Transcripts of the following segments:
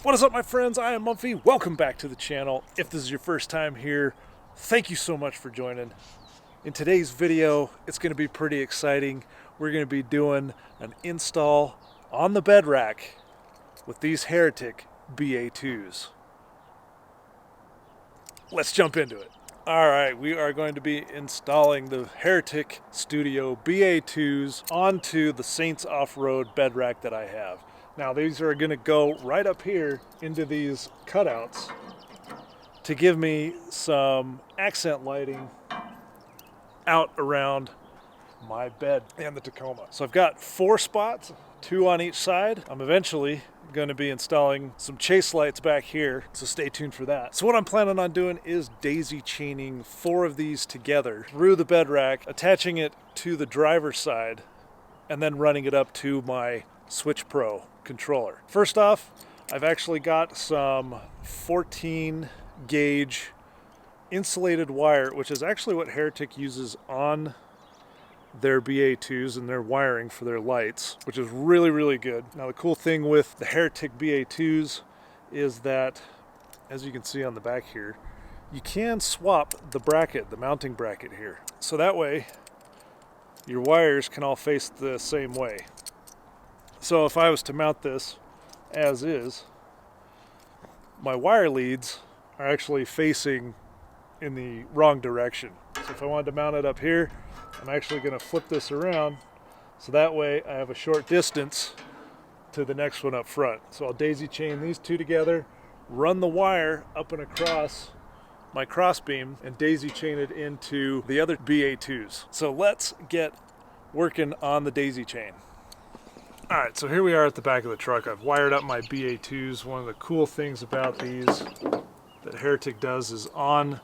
What is up, my friends? I am Mumfy. Welcome back to the channel. If this is your first time here, thank you so much for joining. In today's video, it's going to be pretty exciting. We're going to be doing an install on the bed rack with these Heretic BA-2s. Let's jump into it. Alright, we are going to be installing the Heretic Studio BA-2s onto the Saints Offroad bed rack that I have. Now these are going to go right up here into these cutouts to give me some accent lighting out around my bed and the Tacoma. So I've got 4 spots, 2 on each side. I'm eventually going to be installing some chase lights back here, so stay tuned for that. So what I'm planning on doing is daisy chaining 4 of these together through the bed rack, attaching it to the driver's side, and then running it up to my Switch Pro controller. First off, I've actually got some 14 gauge insulated wire, which is actually what Heretic uses on their BA-2s and their wiring for their lights, which is really good. Now the cool thing with the Heretic BA-2s is that, as you can see on the back here, you can swap the bracket, the mounting bracket here. So that way your wires can all face the same way. So if I was to mount this as is, my wire leads are actually facing in the wrong direction. So if I wanted to mount it up here, I'm actually going to flip this around so that way I have a short distance to the next one up front. So I'll daisy chain these 2 together, run the wire up and across my crossbeam, and daisy chain it into the other BA-2s. So let's get working on the daisy chain. Alright, so here we are at the back of the truck. I've wired up my BA-2s. One of the cool things about these that Heretic does is on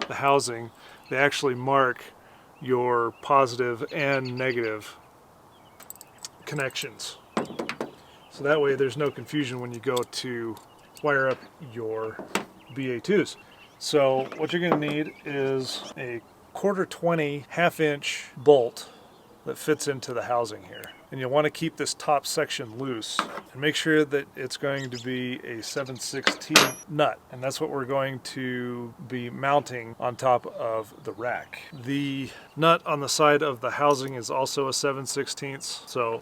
the housing, they actually mark your positive and negative connections. So that way there's no confusion when you go to wire up your BA-2s. So what you're going to need is a 1/4-20 1/2-inch bolt that fits into the housing here. And you'll want to keep this top section loose and make sure that it's going to be a 7/16 nut, and that's what we're going to be mounting on top of the rack. The nut on the side of the housing is also a 7/16, so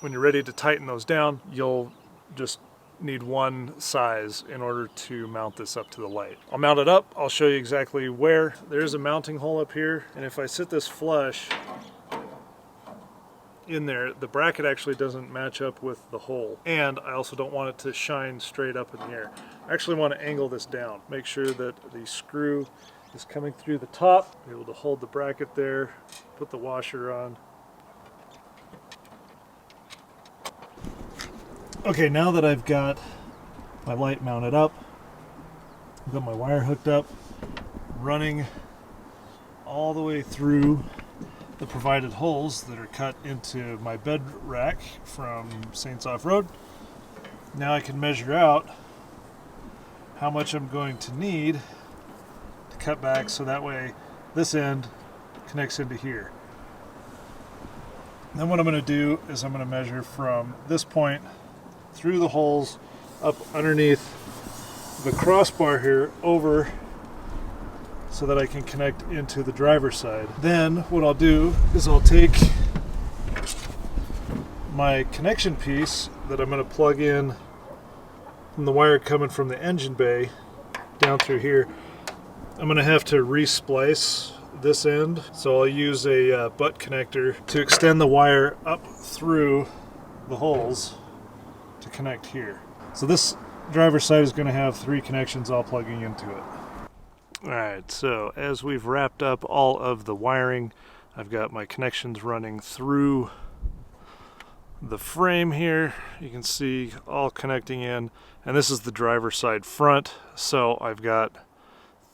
when you're ready to tighten those down, you'll just need one size in order to mount this up to the light. I'll mount it up, I'll show you exactly where. There's a mounting hole up here, and if I sit this flush in there, the bracket actually doesn't match up with the hole, and I also don't want it to shine straight up in the air. I actually want to angle this down, make sure that the screw is coming through the top, be able to hold the bracket there, put the washer on. Okay, now that I've got my light mounted up, I've got my wire hooked up, running all the way through the provided holes that are cut into my bed rack from Saints Offroad. Now I can measure out how much I'm going to need to cut back so that way this end connects into here. Then what I'm going to do is I'm going to measure from this point through the holes up underneath the crossbar here over so that I can connect into the driver's side. Then what I'll do is I'll take my connection piece that I'm going to plug in from the wire coming from the engine bay down through here. I'm going to have to re-splice this end, so I'll use a butt connector to extend the wire up through the holes to connect here. So this driver's side is going to have 3 connections all plugging into it. Alright, so as we've wrapped up all of the wiring, I've got my connections running through the frame here. You can see all connecting in, and this is the driver's side front, so I've got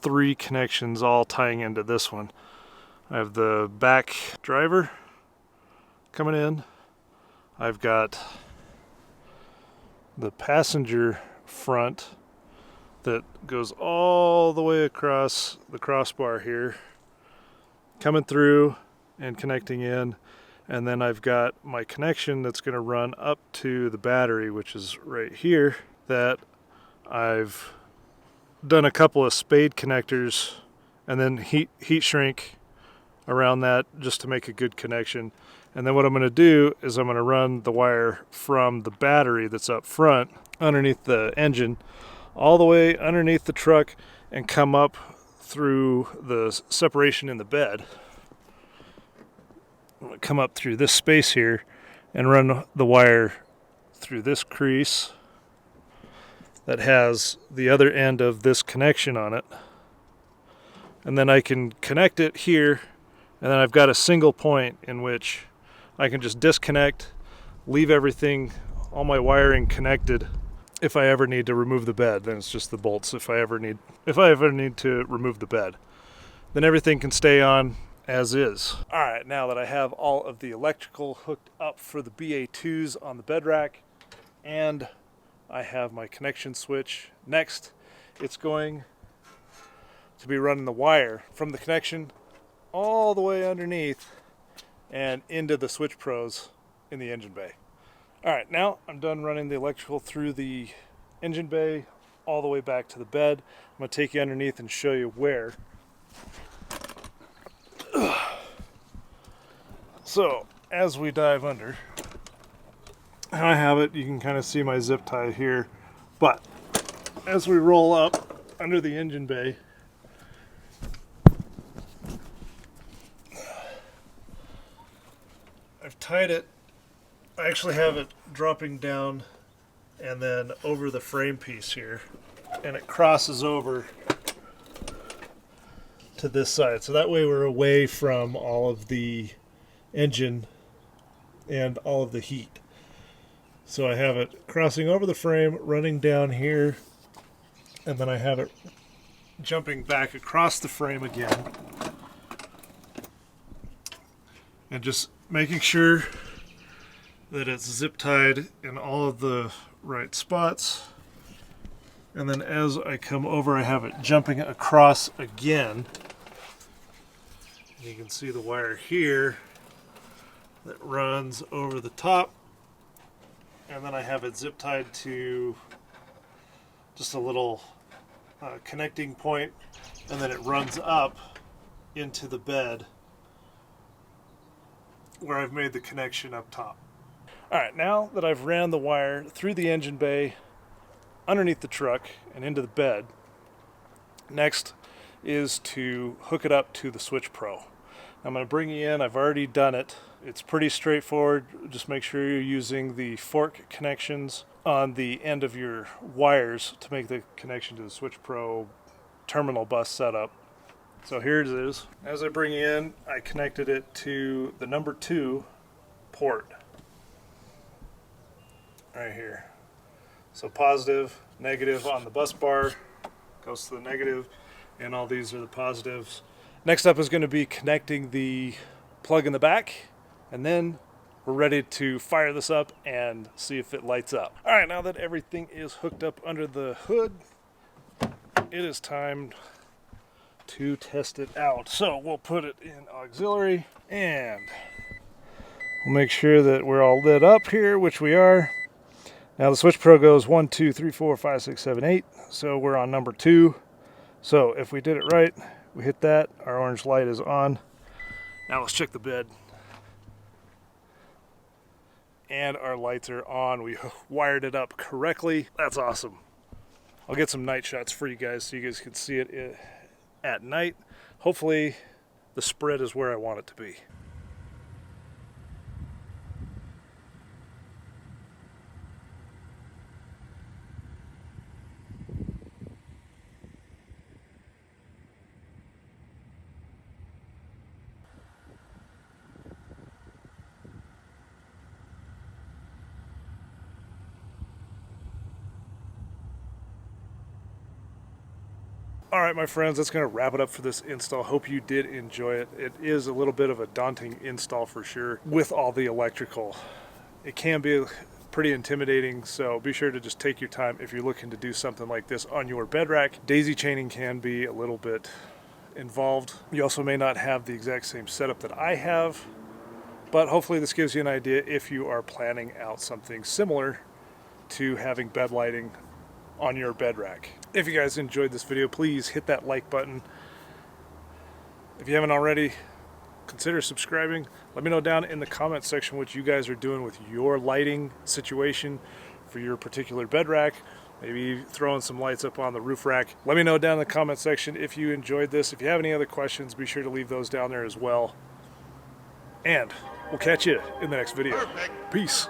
3 connections all tying into this one. I have the back driver coming in, I've got the passenger front that goes all the way across the crossbar here, coming through and connecting in, And then I've got my connection that's going to run up to the battery, which is right here, that I've done a couple of spade connectors and then heat shrink around that just to make a good connection. And then what I'm going to do is I'm going to run the wire from the battery that's up front underneath the engine all the way underneath the truck and come up through the separation in the bed. I'm going to come up through this space here and run the wire through this crease that has the other end of this connection on it. And then I can connect it here, and then I've got a single point in which I can just disconnect, leave everything, all my wiring connected. If I ever need to remove the bed, then it's just the bolts. If I ever need to remove the bed, then everything can stay on as is. All right, now that I have all of the electrical hooked up for the BA2s on the bed rack, and I have my connection switch, next it's going to be running the wire from the connection all the way underneath and into the switch pros in the engine bay. All right, now I'm done running the electrical through the engine bay all the way back to the bed. I'm going to take you underneath and show you where. So as we dive under, I have it, you can kind of see my zip tie here, but as we roll up under the engine bay, I've tied it. I actually have it dropping down and then over the frame piece here, and it crosses over to this side, so that way we're away from all of the engine and all of the heat. So I have it crossing over the frame, running down here, and then I have it jumping back across the frame again, and just making sure that it's zip tied in all of the right spots. And then as I come over, I have it jumping across again. You can see the wire here that runs over the top, and then I have it zip tied to just a little connecting point, and then it runs up into the bed where I've made the connection up top. Alright, now that I've ran the wire through the engine bay, underneath the truck, and into the bed, next is to hook it up to the Switch Pro. I'm going to bring you in. I've already done it. It's pretty straightforward. Just make sure you're using the fork connections on the end of your wires to make the connection to the Switch Pro terminal bus setup. So here it is. As I bring you in, I connected it to the number 2 port right here. So positive, negative on the bus bar goes to the negative, and all these are the positives. Next up is going to be connecting the plug in the back, and then we're ready to fire this up and see if it lights up. All right, now that everything is hooked up under the hood, it is time to test it out. So we'll put it in auxiliary, and we'll make sure that we're all lit up here, which we are. Now the Switch Pro goes 1, 2, 3, 4, 5, 6, 7, 8. So we're on number 2. So if we did it right, we hit that, our orange light is on. Now let's check the bed. And our lights are on. We wired it up correctly. That's awesome. I'll get some night shots for you guys so you guys can see it at night. Hopefully the spread is where I want it to be. All right, my friends, that's going to wrap it up for this install. Hope you did enjoy it. It is a little bit of a daunting install for sure with all the electrical. It can be pretty intimidating, so be sure to just take your time if you're looking to do something like this on your bed rack. Daisy chaining can be a little bit involved. You also may not have the exact same setup that I have, But hopefully this gives you an idea if you are planning out something similar to having bed lighting on your bed rack. If you guys enjoyed this video, please hit that like button. If you haven't already, consider subscribing. Let me know down in the comment section what you guys are doing with your lighting situation for your particular bed rack. Maybe throwing some lights up on the roof rack. Let me know down in the comment section if you enjoyed this. If you have any other questions, be sure to leave those down there as well. And we'll catch you in the next video. Peace.